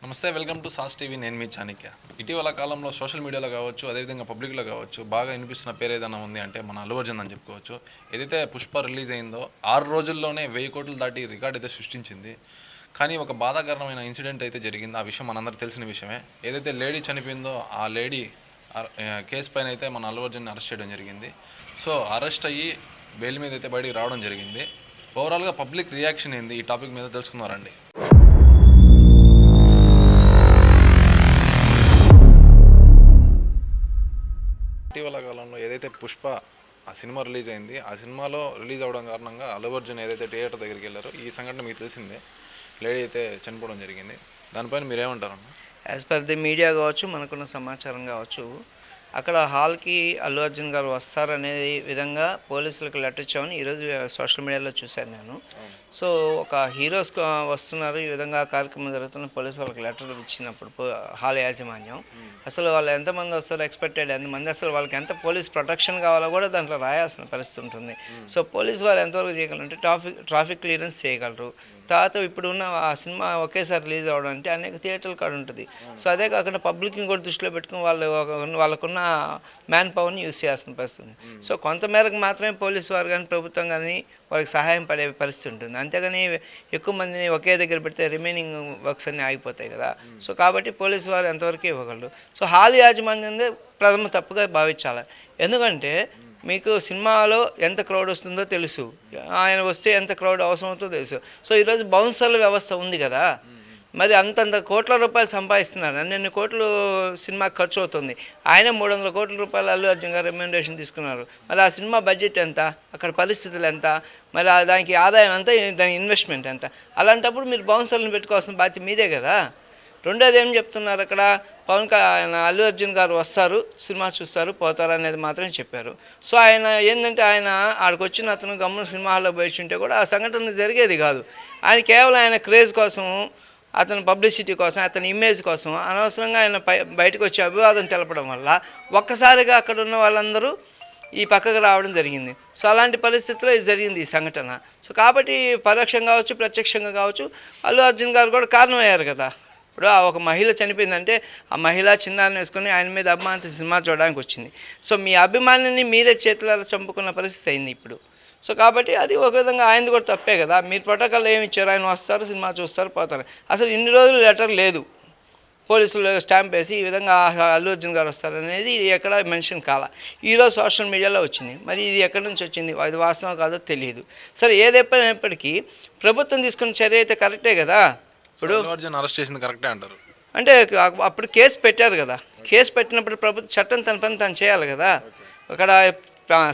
నమస్తే, welcome to sauce TV. నేను మీ చాణిక్య. ఇటీవల కాలంలో సోషల్ మీడియాలో కావచ్చు, అదేవిధంగా పబ్లిక్లో కావచ్చు, బాగా వినిపిస్తున్న పేరు ఏదైనా ఉంది అంటే మన అల్లు అర్జున్ అని చెప్పుకోవచ్చు. ఏదైతే పుష్ప రిలీజ్ అయిందో 6 రోజుల్లోనే 1000 కోట్లు దాటి రికార్డ్ అయితే సృష్టించింది. కానీ ఒక బాధాకరమైన ఇన్సిడెంట్ అయితే జరిగింది. ఆ విషయం మనందరికీ తెలిసిన విషయమే. ఏదైతే లేడీ చనిపోయిందో ఆ లేడీ కేసు పైన అయితే మన అల్లు అర్జున్ని అరెస్ట్ చేయడం జరిగింది. సో అరెస్ట్ అయ్యి బెయిల్ మీద అయితే బయటికి రావడం జరిగింది. ఓవరాల్గా పబ్లిక్ రియాక్షన్ ఏంది ఈ టాపిక్ మీద తెలుసుకున్నారండి. ఇటీవల కాలంలో ఏదైతే పుష్ప ఆ సినిమా రిలీజ్ అయింది, ఆ సినిమాలో రిలీజ్ అవ్వడం కారణంగా అల్లు అర్జున్ ఏదైతే థియేటర్ దగ్గరికి వెళ్ళారో ఈ సంఘటన మీకు తెలిసిందే. లేడీ అయితే చనిపోవడం జరిగింది. దానిపైన మీరేమంటారన్న? యాజ్ పర్ ది మీడియా కావచ్చు, మనకున్న సమాచారం కావచ్చు, అక్కడ హాల్కి అల్లు అర్జున్ గారు వస్తారనే విధంగా పోలీసులకు లెటర్ ఇచ్చామని ఈరోజు సోషల్ మీడియాలో చూశాను నేను. సో ఒక హీరోస్ వస్తున్నారు, ఈ విధంగా కార్యక్రమం జరుగుతున్న పోలీసు వాళ్ళకి లెటర్ ఇచ్చినప్పుడు హాల్ యాజమాన్యం అసలు వాళ్ళు ఎంతమంది వస్తారో ఎక్స్పెక్టెడ్ ఎంతమంది, అసలు వాళ్ళకి ఎంత పోలీస్ ప్రొటెక్షన్ కావాలో కూడా దాంట్లో రాయాల్సిన పరిస్థితి ఉంటుంది. సో పోలీసు వారు ఎంతవరకు చేయగలరు అంటే ట్రాఫిక్ క్లియరెన్స్ చేయగలరు. తర్వాత ఇప్పుడు ఉన్న ఆ సినిమా ఒకేసారి రిలీజ్ అవ్వడం అంటే అనేక థియేటర్ల కాడ ఉంటుంది. సో అదే కాకుండా పబ్లిక్ని కూడా దృష్టిలో పెట్టుకుని వాళ్ళకున్న మ్యాన్ పవర్ని యూజ్ చేయాల్సిన పరిస్థితి. సో కొంతమేరకు మాత్రమే పోలీసు వారు కానీ ప్రభుత్వం కానీ వాళ్ళకి సహాయం పడే పరిస్థితి ఉంటుంది. అంతేగాని ఎక్కువ మందిని ఒకే దగ్గర పెడితే రిమైనింగ్ వర్క్స్ అన్నీ ఆగిపోతాయి కదా. సో కాబట్టి పోలీసు వారు ఎంతవరకు ఇవ్వగలరు. సో హాల్ యాజమాన్యం ప్రథమ తప్పుగా భావించాలి. ఎందుకంటే మీకు సినిమాలో ఎంత క్రౌడ్ వస్తుందో తెలుసు, ఆయన వస్తే ఎంత క్రౌడ్ అవసరం అవుతుందో తెలుసు. సో ఈరోజు బౌన్సర్ల వ్యవస్థ ఉంది కదా, మరి అంతంత కోట్ల రూపాయలు సంపాదిస్తున్నారు. అన్ని కోట్లు సినిమాకి ఖర్చు అవుతుంది. ఆయన 300 కోట్ల రూపాయలు అల్లు అర్జున్ గారు రెమ్యూనరేషన్ తీసుకున్నారు. మరి ఆ సినిమా బడ్జెట్ ఎంత, అక్కడ పరిస్థితులు ఎంత, మరి దానికి ఆదాయం ఎంత, దాని ఇన్వెస్ట్మెంట్ ఎంత. అలాంటప్పుడు మీరు బౌన్సర్లను పెట్టుకోవాల్సిన బాధ్యత మీదే కదా. రెండోది ఏం చెప్తున్నారు అక్కడ, అల్లు అర్జున్ గారు వస్తారు, సినిమా చూస్తారు, పోతారు అనేది మాత్రమే చెప్పారు. సో ఆయన ఏంటంటే ఆయన ఆడికి వచ్చిన అతను గమ్మున సినిమా హాల్లో పోయింటే కూడా ఆ సంఘటన జరిగేది కాదు. ఆయన కేవలం ఆయన క్రేజ్ కోసం, అతని పబ్లిసిటీ కోసం, అతని ఇమేజ్ కోసం అనవసరంగా ఆయన బయటకు వచ్చి అభివాదం తెలపడం వల్ల ఒక్కసారిగా అక్కడ ఉన్న వాళ్ళందరూ ఈ పక్కకు రావడం జరిగింది. సో అలాంటి పరిస్థితుల్లో ఇది జరిగింది ఈ సంఘటన. సో కాబట్టి పరోక్షంగా కావచ్చు, ప్రత్యక్షంగా కావచ్చు, అల్లు అర్జున్ గారు కూడా కారణమయ్యారు కదా. ఇప్పుడు ఒక మహిళ చనిపోయిందంటే ఆ మహిళ చిన్నారిని వేసుకొని ఆయన మీద అభిమానంతో సినిమా చూడడానికి వచ్చింది. సో మీ అభిమానిని మీరే చేతులారా చంపుకున్న పరిస్థితి అయింది ఇప్పుడు. సో కాబట్టి అది ఒక విధంగా ఆయనది కూడా తప్పే కదా. మీరు ప్రోటోకాల్ ఏమి ఇచ్చారు, ఆయన వస్తారు, సినిమా చూస్తారు, పోతారు. అసలు ఇన్ని రోజులు లెటర్ లేదు, పోలీసులు స్టాంప్ వేసి ఈ విధంగా అల్లు అర్జున్ గారు వస్తారు అనేది ఎక్కడ మెన్షన్ కాల. ఈరోజు సోషల్ మీడియాలో వచ్చింది. మరి ఇది ఎక్కడి నుంచి వచ్చింది, అది వాస్తవం కాదో తెలియదు. సరే ఏదైనప్పటికీ ప్రభుత్వం తీసుకున్న చర్య అయితే కరెక్టే కదా. ఇప్పుడు అరెస్ట్ చేసింది కరెక్టే అంటారు. అంటే అప్పుడు కేసు పెట్టారు కదా, కేసు పెట్టినప్పుడు ప్రభుత్వం చట్టం తన పని తను చేయాలి కదా. అక్కడ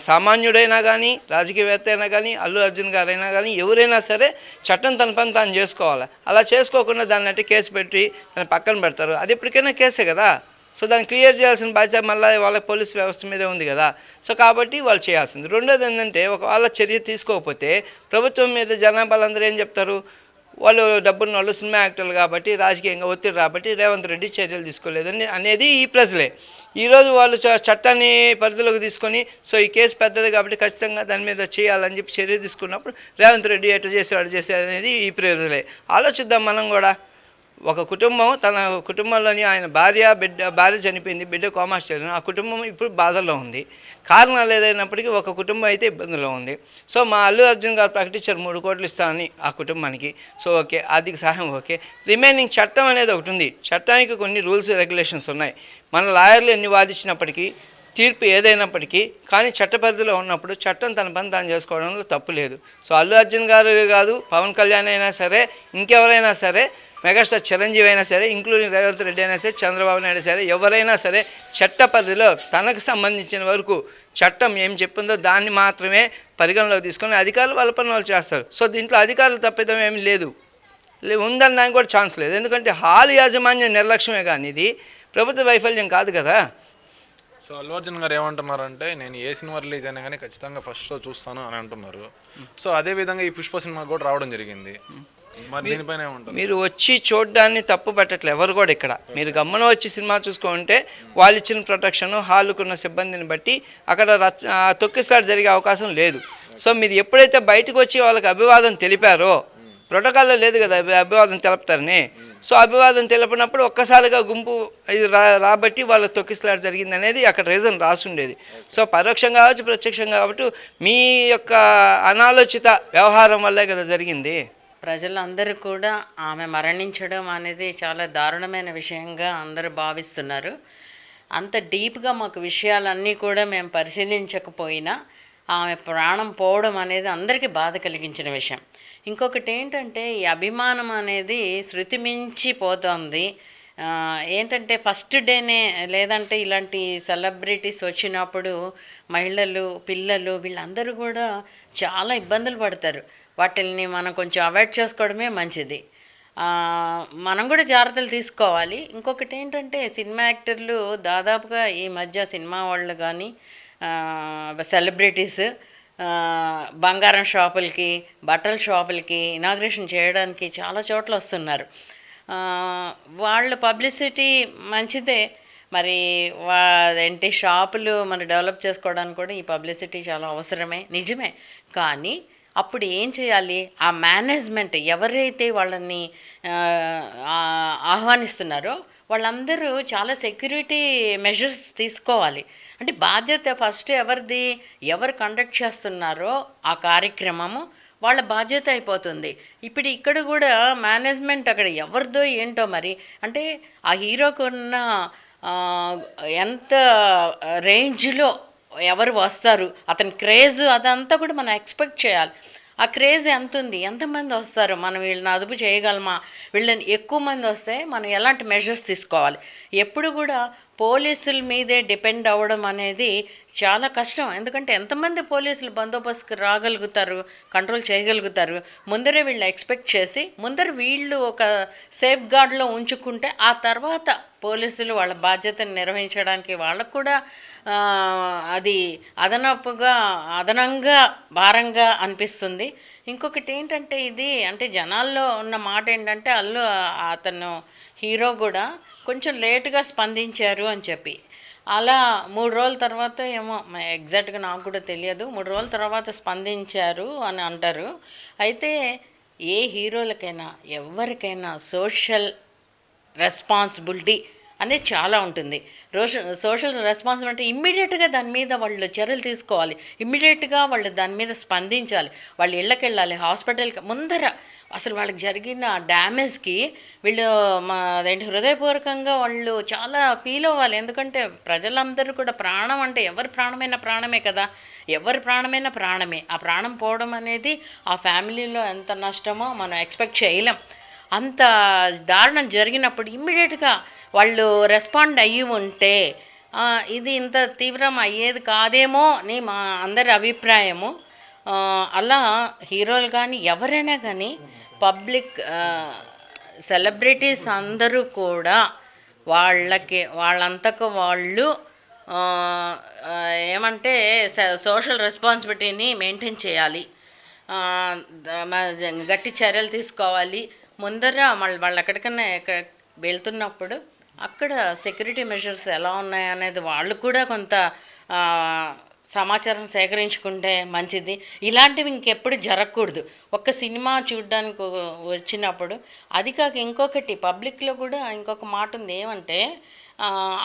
సామాన్యుడైనా కానీ, రాజకీయవేత్త అయినా కానీ, అల్లు అర్జున్ గారైనా కానీ, ఎవరైనా సరే చట్టం తన పని తాను చేసుకోవాలి. అలా చేసుకోకుండా దాన్ని అంటే కేసు పెట్టి దాన్ని పక్కన పెడతారు. అది ఎప్పటికైనా కేసే కదా. సో దాన్ని క్లియర్ చేయాల్సిన బాధ్యత మళ్ళీ వాళ్ళ పోలీస్ వ్యవస్థ మీదే ఉంది కదా. సో కాబట్టి వాళ్ళు చేయాల్సింది. రెండోది ఏంటంటే ఒకవేళ చర్య తీసుకోకపోతే ప్రభుత్వం మీద జనాభాలందరూ ఏం చెప్తారు, వాళ్ళు డబ్బున్న వాళ్ళు సినిమా యాక్టర్లు కాబట్టి, రాజకీయంగా ఒత్తిడి కాబట్టి రేవంత్ రెడ్డి చర్యలు తీసుకోలేదని అనేది ఈ ప్రజలే. ఈరోజు వాళ్ళు చట్టాన్ని పరిధిలోకి తీసుకొని సో ఈ కేసు పెద్దది కాబట్టి ఖచ్చితంగా దాని మీద చేయాలని చెప్పి చర్య తీసుకున్నప్పుడు రేవంత్ రెడ్డి ఎట్లా చేశాడు అనేది ఈ ప్రజలే. ఆలోచిద్దాం మనం కూడా. ఒక కుటుంబం, తన కుటుంబంలోని ఆయన భార్య చనిపోయింది, బిడ్డ కోమా స్టేజ్, ఆ కుటుంబం ఇప్పుడు బాధల్లో ఉంది. కారణాలు ఏదైనప్పటికీ ఒక కుటుంబం అయితే ఇబ్బందిలో ఉంది. సో మా అల్లు అర్జున్ గారు ప్రకటించారు 3 కోట్లు ఇస్తానని ఆ కుటుంబానికి. సో ఓకే, ఆర్థిక సహాయం ఓకే. రిమైనింగ్ చట్టం అనేది ఒకటి ఉంది. చట్టానికి కొన్ని రూల్స్ రెగ్యులేషన్స్ ఉన్నాయి. మన లాయర్లు ఎన్ని వాదించినప్పటికీ, తీర్పు ఏదైనప్పటికీ కానీ చట్ట పరిధిలో ఉన్నప్పుడు చట్టం తన పని తాను చేసుకోవడంలో తప్పు లేదు. సో అల్లు అర్జున్ గారు కాదు, పవన్ కళ్యాణ్ అయినా సరే, ఇంకెవరైనా సరే, మెగాస్టార్ చిరంజీవి అయినా సరే, ఇంక్లూడింగ్ రేవంత్ రెడ్డి అయినా సరే, చంద్రబాబు నాయుడు సరే, ఎవరైనా సరే చట్ట పరిధిలో తనకు సంబంధించిన వరకు చట్టం ఏం చెప్పిందో దాన్ని మాత్రమే పరిగణలోకి తీసుకొని అధికారులు వాళ్ళ పని వాళ్ళు చేస్తారు. సో దీంట్లో అధికారులు తప్పిదం ఏమీ లేదు, ఉందనడానికి కూడా ఛాన్స్ లేదు. ఎందుకంటే హాల్ యాజమాన్యం నిర్లక్ష్యమే కానీ ఇది ప్రభుత్వ వైఫల్యం కాదు కదా. సో అల్లు అర్జున్ గారు ఏమంటున్నారంటే, నేను ఏ సినిమా రిలీజ్ అయినా కానీ ఖచ్చితంగా ఫస్ట్ షో చూస్తాను అని అంటున్నారు. సో అదేవిధంగా ఈ పుష్ప సినిమా కూడా రావడం జరిగింది. మీరు వచ్చి చూడడాన్ని తప్పు పెట్టట్లేదు ఎవరు కూడా. ఇక్కడ మీరు గమ్మున వచ్చి సినిమా చూసుకుంటే వాళ్ళు ఇచ్చిన ప్రొటెక్షన్, హాలుకున్న సిబ్బందిని బట్టి అక్కడ తొక్కిసారి జరిగే అవకాశం లేదు. సో మీరు ఎప్పుడైతే బయటకు వచ్చి వాళ్ళకి అభివాదం తెలిపారో, ప్రోటోకాల్లో లేదు కదా అభివాదం తెలుపుతారని, సో అభివాదం తెలపినప్పుడు ఒక్కసారిగా గుంపు ఇది రాబట్టి వాళ్ళ తొక్కిసలాట జరిగింది అనేది అక్కడ రీజన్ రాసుండేది. సో పరోక్షంగా కావచ్చు ప్రత్యక్షంగా కాబట్టి మీ యొక్క అనాలోచిత వ్యవహారం వల్లే కదా జరిగింది. ప్రజలందరూ కూడా ఆమె మరణించడం అనేది చాలా దారుణమైన విషయంగా అందరూ భావిస్తున్నారు. అంత డీప్గా మాకు విషయాలన్నీ కూడా మేము పరిశీలించకపోయినా ఆమె ప్రాణం పోవడం అనేది అందరికీ బాధ కలిగించిన విషయం. ఇంకొకటి ఏంటంటే ఈ అభిమానం అనేది శృతి మించి పోతుంది. ఏంటంటే ఫస్ట్ డేనే లేదంటే ఇలాంటి సెలబ్రిటీస్ వచ్చినప్పుడు మహిళలు పిల్లలు వీళ్ళందరూ కూడా చాలా ఇబ్బందులు పడతారు. వాటిని మనం కొంచెం అవాయిడ్ చేసుకోవడమే మంచిది. మనం కూడా జాగ్రత్తలు తీసుకోవాలి. ఇంకొకటి ఏంటంటే సినిమా యాక్టర్లు దాదాపుగా ఈ మధ్య సినిమా వాళ్ళు కానీ సెలబ్రిటీస్ బంగారం షాపులకి బట్టల షాపులకి ఇనాగ్రేషన్ చేయడానికి చాలా చోట్ల వస్తున్నారు. వాళ్ళ పబ్లిసిటీ మంచిదే, మరి ఏంటి షాపులు మనం డెవలప్ చేసుకోవడానికి కూడా ఈ పబ్లిసిటీ చాలా అవసరమే, నిజమే. కానీ అప్పుడు ఏం చేయాలి? ఆ మేనేజ్మెంట్ ఎవరైతే వాళ్ళని ఆహ్వానిస్తున్నారో వాళ్ళందరూ చాలా సెక్యూరిటీ మెజర్స్ తీసుకోవాలి. అంటే బాధ్యత ఫస్ట్ ఎవరిది? ఎవరు కండక్ట్ చేస్తున్నారో ఆ కార్యక్రమము వాళ్ళ బాధ్యత అయిపోతుంది. ఇప్పుడు ఇక్కడ కూడా మేనేజ్మెంట్ అక్కడ ఎవరిదో ఏంటో మరి. అంటే ఆ హీరోకు ఉన్న ఎంత రేంజ్లో ఎవరు వస్తారు, అతని క్రేజ్ అదంతా కూడా మనం ఎక్స్పెక్ట్ చేయాలి. ఆ క్రేజ్ ఎంత ఉంది, ఎంతమంది వస్తారు, మనం వీళ్ళని అదుపు చేయగలమా, వీళ్ళని ఎక్కువ మంది వస్తే మనం ఎలాంటి మెజర్స్ తీసుకోవాలి. ఎప్పుడు కూడా పోలీసుల మీదే డిపెండ్ అవ్వడం అనేది చాలా కష్టం. ఎందుకంటే ఎంతమంది పోలీసులు బందోబస్తుకు రాగలుగుతారు, కంట్రోల్ చేయగలుగుతారు? ముందరే వీళ్ళు ఎక్స్పెక్ట్ చేసి ముందర వీళ్ళు ఒక సేఫ్ గార్డ్లో ఉంచుకుంటే ఆ తర్వాత పోలీసులు వాళ్ళ బాధ్యతను నిర్వహించడానికి వాళ్ళకు కూడా అది అదనంగా భారంగా అనిపిస్తుంది. ఇంకొకటి ఏంటంటే ఇది అంటే జనాల్లో ఉన్న మాట ఏంటంటే అతను హీరో కూడా కొంచెం లేటుగా స్పందించారు అని చెప్పి. అలా 3 రోజుల తర్వాత ఏమో ఎగ్జాక్ట్గా నాకు కూడా తెలియదు, 3 రోజుల తర్వాత స్పందించారు అని అంటారు. అయితే ఏ హీరోలకైనా ఎవరికైనా సోషల్ రెస్పాన్సిబిలిటీ అనేది చాలా ఉంటుంది. సోషల్ రెస్పాన్సిబిలిటీ ఇమ్మీడియట్గా దాని మీద వాళ్ళు చర్యలు తీసుకోవాలి. ఇమ్మీడియట్గా వాళ్ళు దాని మీద స్పందించాలి. వాళ్ళు ఇళ్ళకి వెళ్ళాలి, హాస్పిటల్కి ముందర అసలు వాళ్ళకి జరిగిన డ్యామేజ్కి వీళ్ళు హృదయపూర్వకంగా వాళ్ళు చాలా ఫీల్ అవ్వాలి. ఎందుకంటే ప్రజలందరూ కూడా ప్రాణం అంటే ఎవరి ప్రాణమైనా ప్రాణమే కదా, ఎవరి ప్రాణమైనా ప్రాణమే. ఆ ప్రాణం పోవడం అనేది ఆ ఫ్యామిలీలో ఎంత నష్టమో మనం ఎక్స్పెక్ట్ చేయలేం. అంత దారుణం జరిగినప్పుడు ఇమ్మీడియట్గా వాళ్ళు రెస్పాండ్ అయ్యి ఉంటే ఇది ఇంత తీవ్రం అయ్యేది కాదేమో అని మా అందరి అభిప్రాయము. అలా హీరోలు కానీ ఎవరైనా కానీ పబ్లిక్ సెలబ్రిటీస్ అందరూ కూడా వాళ్ళంతకు వాళ్ళు ఏమంటే సోషల్ రెస్పాన్సిబిలిటీని మెయింటైన్ చేయాలి, గట్టి చర్యలు తీసుకోవాలి. ముందర వాళ్ళు ఎక్కడికన్నా వెళ్తున్నప్పుడు అక్కడ సెక్యూరిటీ మెజర్స్ ఎలా ఉన్నాయనేది వాళ్ళు కూడా కొంత సమాచారం సేకరించుకుంటే మంచిది. ఇలాంటివి ఇంకెప్పుడు జరగకూడదు. ఒక్క సినిమా చూడడానికి వచ్చినప్పుడు అది కాక ఇంకొకటి పబ్లిక్లో కూడా ఇంకొక మాట ఉంది. ఏమంటే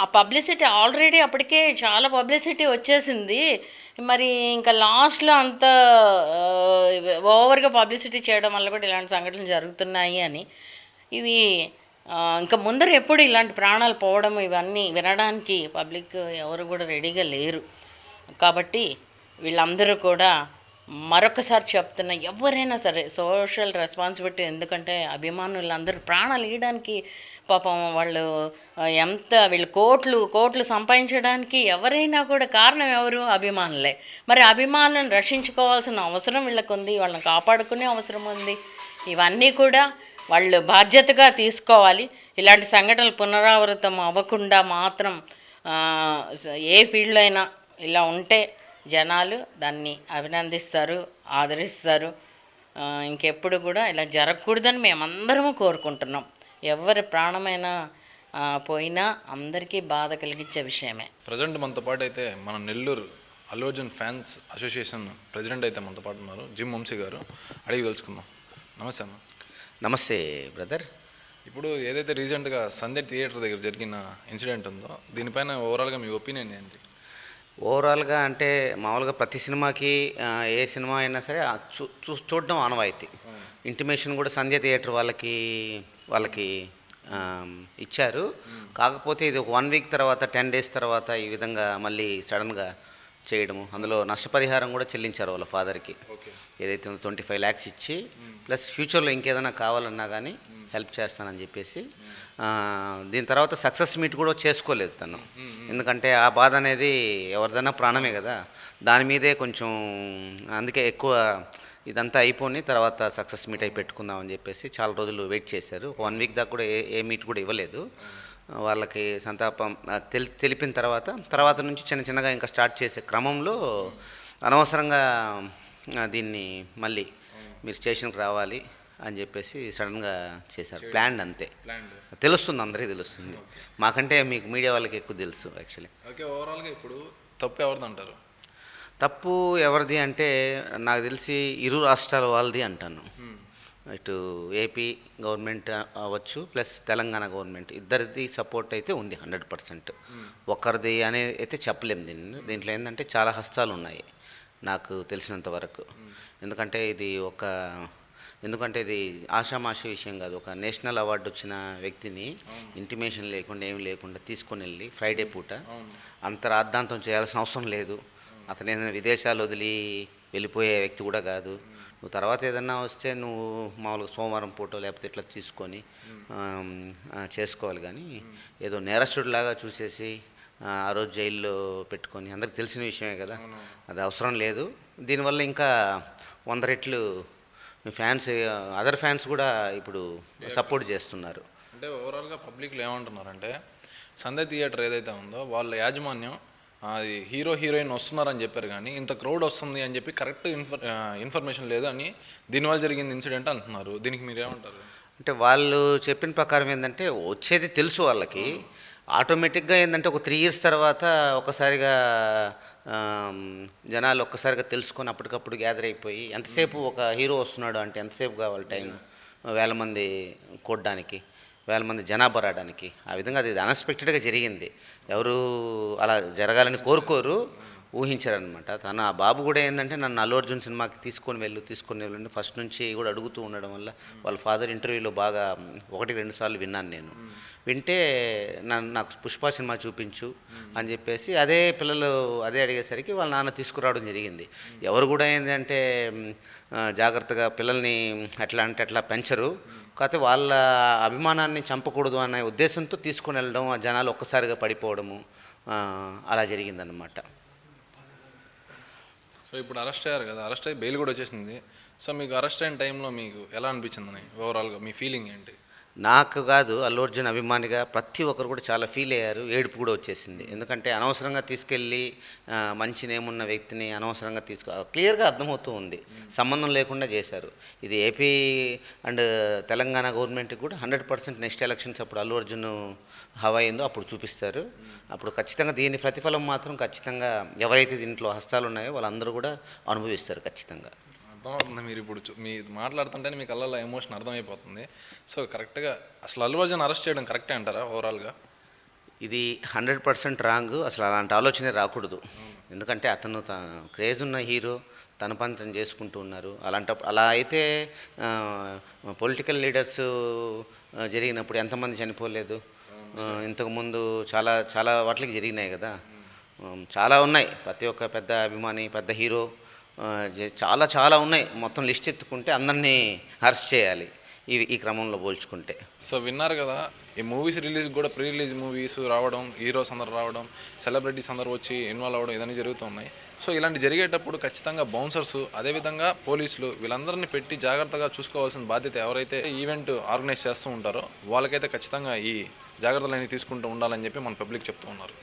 ఆ పబ్లిసిటీ ఆల్రెడీ అప్పటికే చాలా పబ్లిసిటీ వచ్చేసింది. మరి ఇంకా లాస్ట్లో అంత ఓవర్గా పబ్లిసిటీ చేయడం వల్ల కూడా ఇలాంటి సంఘటనలు జరుగుతున్నాయి అని. ఇవి ఇంకా ముందర ఎప్పుడు ఇలాంటి ప్రాణాలు పోవడం ఇవన్నీ వినడానికి పబ్లిక్ ఎవరు కూడా రెడీగా లేరు. కాబట్టి వీళ్ళందరూ కూడా మరొకసారి చెప్తున్నా, ఎవరైనా సరే సోషల్ రెస్పాన్సిబిలిటీ. ఎందుకంటే అభిమానులందరూ ప్రాణాలు ఇవ్వడానికి పాపం వాళ్ళు వీళ్ళు కోట్లు సంపాదించడానికి ఎవరైనా కూడా కారణం ఎవరు? అభిమానులే. మరి అభిమానులను రక్షించుకోవాల్సిన అవసరం వీళ్ళకు ఉంది, వాళ్ళని కాపాడుకునే అవసరం ఉంది. ఇవన్నీ కూడా వాళ్ళు బాధ్యతగా తీసుకోవాలి. ఇలాంటి సంఘటనలు పునరావృతం అవ్వకుండా మాత్రం ఏ ఫీల్డ్లో అయినా ఇలా ఉంటే జనాలు దాన్ని అభినందిస్తారు, ఆదరిస్తారు. ఇంకెప్పుడు కూడా ఇలా జరగకూడదని మేమందరము కోరుకుంటున్నాం. ఎవరి ప్రాణమైనా పోయినా అందరికీ బాధ కలిగించే విషయమే. ప్రజెంట్ మనతో పాటు అయితే మన Nellore Allu Arjun fans association president అయితే మనతో పాటు ఉన్నారు, జిమ్ వంశీ గారు. అడిగి తెలుసుకుందాం. నమస్తే అమ్మ. నమస్తే బ్రదర్. ఇప్పుడు ఏదైతే రీసెంట్గా సంధ్య థియేటర్ దగ్గర జరిగిన ఇన్సిడెంట్ ఉందో దీనిపైన ఓవరాల్గా మీ ఒపీనియన్ ఏంటి? ఓవరాల్గా అంటే మామూలుగా ప్రతి సినిమాకి ఏ సినిమా అయినా సరే చూడడం ఆనవాయితీ. ఇంటిమేషన్ కూడా సంధ్య థియేటర్ వాళ్ళకి ఇచ్చారు. కాకపోతే ఇది ఒక 1 వీక్ తర్వాత 10 డేస్ తర్వాత ఈ విధంగా మళ్ళీ సడన్గా చేయడము, అందులో నష్టపరిహారం కూడా చెల్లించారు వాళ్ళ ఫాదర్కి. ఏదైతే 25 lakhs ఇచ్చి ప్లస్ ఫ్యూచర్లో ఇంకేదైనా కావాలన్నా కానీ హెల్ప్ చేస్తానని చెప్పేసి దీని తర్వాత సక్సెస్ మీట్ కూడా చేసుకోలేదు తను. ఎందుకంటే ఆ బాధ అనేది ఎవరిదైనా ప్రాణమే కదా, దాని మీదే కొంచెం అందుకే ఎక్కువ ఇదంతా అయిపోయి తర్వాత సక్సెస్ మీట్ అయి పెట్టుకుందామని చెప్పేసి చాలా రోజులు వెయిట్ చేశారు. 1 వీక్ దాకా కూడా ఏ మీట్ కూడా ఇవ్వలేదు. వాళ్ళకి సంతాపం తెలిపిన తర్వాత నుంచి చిన్నగా ఇంకా స్టార్ట్ చేసే క్రమంలో అనవసరంగా దీన్ని మళ్ళీ మీరు స్టేషన్కి రావాలి అని చెప్పేసి సడన్గా చేశారు. ప్లాన్ అంతే, తెలుస్తుంది, అందరికీ తెలుస్తుంది. మాకంటే మీకు మీడియా వాళ్ళకి ఎక్కువ తెలుసు యాక్చువల్లీ. ఓకే, ఓవరాల్గా ఇప్పుడు తప్పు ఎవరిది అంటారు? తప్పు ఎవరిది అంటే నాకు తెలిసి ఇరు రాష్ట్రాల వాళ్ళది అంటాను. ఇటు ఏపీ గవర్నమెంట్ అవ్వచ్చు ప్లస్ తెలంగాణ గవర్నమెంట్ ఇద్దరిది సపోర్ట్ అయితే ఉంది 100%. ఒక్కరిది అనే అయితే చెప్పలేము. దీంట్లో ఏంటంటే చాలా హస్తాలు ఉన్నాయి నాకు తెలిసినంత వరకు. ఎందుకంటే ఇది ఆషామాష విషయం కాదు. ఒక నేషనల్ అవార్డు వచ్చిన వ్యక్తిని ఇంటిమేషన్ లేకుండా ఏమి లేకుండా తీసుకొని వెళ్ళి ఫ్రైడే పూట అంత రాద్ధాంతం చేయాల్సిన అవసరం లేదు. అతను ఏదైనా విదేశాలు వదిలి వెళ్ళిపోయే వ్యక్తి కూడా కాదు. నువ్వు తర్వాత ఏదన్నా వస్తే నువ్వు మామూలుగా సోమవారం పూట లేకపోతే ఇట్లా తీసుకొని చేసుకోవాలి. కానీ ఏదో నేరస్తుడిలాగా చూసేసి ఆ రోజు జైల్లో పెట్టుకొని అందరికి తెలిసిన విషయమే కదా, అది అవసరం లేదు. దీనివల్ల ఇంకా 100 రెట్లు అదర్ ఫ్యాన్స్ కూడా ఇప్పుడు సపోర్ట్ చేస్తున్నారు. అంటే ఓవరాల్గా పబ్లిక్లో ఏమంటున్నారంటే సంధ్య థియేటర్ ఏదైతే ఉందో వాళ్ళ యాజమాన్యం అది హీరోయిన్ వస్తున్నారని చెప్పారు, కానీ ఇంత క్రౌడ్ వస్తుంది అని చెప్పి కరెక్ట్ ఇన్ఫర్మేషన్ లేదు అని దీనివల్ల జరిగింది ఇన్సిడెంట్ అంటున్నారు. దీనికి మీరు ఏమంటారు? అంటే వాళ్ళు చెప్పిన ప్రకారం ఏంటంటే వచ్చేది తెలుసు వాళ్ళకి. ఆటోమేటిక్గా ఏంటంటే ఒక 3 years తర్వాత ఒకసారిగా జనాలు ఒక్కసారిగా తెలుసుకొని అప్పటికప్పుడు గ్యాదర్ అయిపోయి ఎంతసేపు ఒక హీరో వస్తున్నాడు అంటే ఎంతసేపు కావాలి టైం, 1000 మంది కూడడానికి, 1000 మంది జనాభా రావడానికి. ఆ విధంగా అది అన్ఎక్స్పెక్టెడ్గా జరిగింది. ఎవరు అలా జరగాలని కోరుకోరు, ఊహించారనమాట. ఆ బాబు కూడా ఏంటంటే నన్ను అల్లు అర్జున్ సినిమాకి తీసుకొని వెళ్ళండి ఫస్ట్ నుంచి కూడా అడుగుతూ ఉండడం వల్ల వాళ్ళ ఫాదర్ ఇంటర్వ్యూలో బాగా 1-2 సార్లు విన్నాను నేను. వింటే నాకు పుష్ప సినిమా చూపించు అని చెప్పేసి పిల్లలు అదే అడిగేసరికి వాళ్ళ నాన్న తీసుకురావడం జరిగింది. ఎవరు కూడా ఏంటంటే జాగ్రత్తగా పిల్లల్ని ఎట్లా అంటే అట్లా పెంచరు, కాకపోతే వాళ్ళ అభిమానాన్ని చంపకూడదు అనే ఉద్దేశంతో తీసుకొని వెళ్ళడం, ఆ జనాలు ఒక్కసారిగా పడిపోవడము అలా జరిగిందనమాట. సో ఇప్పుడు అరెస్ట్ అయ్యారు కదా, అరెస్ట్ అయ్యి బెయిల్ కూడా వచ్చేసింది. సో మీకు అరెస్ట్ అయిన టైంలో మీకు ఎలా అనిపించిందని ఓవరాల్గా మీ ఫీలింగ్ ఏంటి? నాకు కాదు, అల్లు అర్జున్ అభిమానిగా ప్రతి ఒక్కరు కూడా చాలా ఫీల్ అయ్యారు. ఏడుపు కూడా వచ్చేసింది. ఎందుకంటే అనవసరంగా తీసుకెళ్ళి మంచి నేమున్న వ్యక్తిని అనవసరంగా క్లియర్గా అర్థమవుతూ ఉంది, సంబంధం లేకుండా చేశారు. ఇది ఏపీ అండ్ తెలంగాణ గవర్నమెంట్కి కూడా 100% నెక్స్ట్ ఎలక్షన్స్ అప్పుడు అల్లు అర్జున్ హవా అయిందో అప్పుడు చూపిస్తారు. అప్పుడు ఖచ్చితంగా దీని ప్రతిఫలం మాత్రం ఖచ్చితంగా ఎవరైతే దీంట్లో హస్తాలు ఉన్నాయో వాళ్ళందరూ కూడా అనుభవిస్తారు ఖచ్చితంగా. అర్థమవుతుంది. మీరు ఇప్పుడు మీరు మాట్లాడుతుంటేనే మీ కళ్ళల్లో ఎమోషన్ అర్థమైపోతుంది. సో కరెక్ట్గా అసలు అల్లు అర్జున్ అరెస్ట్ చేయడం కరెక్టే అంటారా ఓవరాల్గా? ఇది 100% రాంగ్. అసలు అలాంటి ఆలోచనే రాకూడదు. ఎందుకంటే అతను క్రేజ్ ఉన్న హీరో తన పని తను చేసుకుంటూ ఉన్నారు. అలా అయితే పొలిటికల్ లీడర్స్ జరిగినప్పుడు ఎంతమంది చనిపోలేదు? ఇంతకుముందు చాలా వాటికి జరిగినాయి కదా, చాలా ఉన్నాయి. ప్రతి ఒక్క పెద్ద అభిమాని పెద్ద హీరో చాలా ఉన్నాయి. మొత్తం లిస్ట్ ఎత్తుకుంటే అందరినీ అరెస్ట్ చేయాలి ఈ క్రమంలో పోల్చుకుంటే. సో విన్నారు కదా, ఈ మూవీస్ రిలీజ్ కూడా ప్రీ రిలీజ్ మూవీస్ రావడం, హీరోస్ అందరు రావడం, సెలబ్రిటీస్ అందరు వచ్చి ఇన్వాల్వ్ అవ్వడం ఇవన్నీ జరుగుతున్నాయి. సో ఇలాంటి జరిగేటప్పుడు ఖచ్చితంగా బౌన్సర్స్ అదేవిధంగా పోలీసులు వీళ్ళందరినీ పెట్టి జాగ్రత్తగా చూసుకోవాల్సిన బాధ్యత ఎవరైతే ఈవెంట్ ఆర్గనైజ్ చేస్తూ ఉంటారో వాళ్ళకైతే ఖచ్చితంగా ఈ జాగ్రత్తలన్నీ తీసుకుంటూ ఉండాలని చెప్పి మన పబ్లిక్ చెప్తూ ఉన్నారు.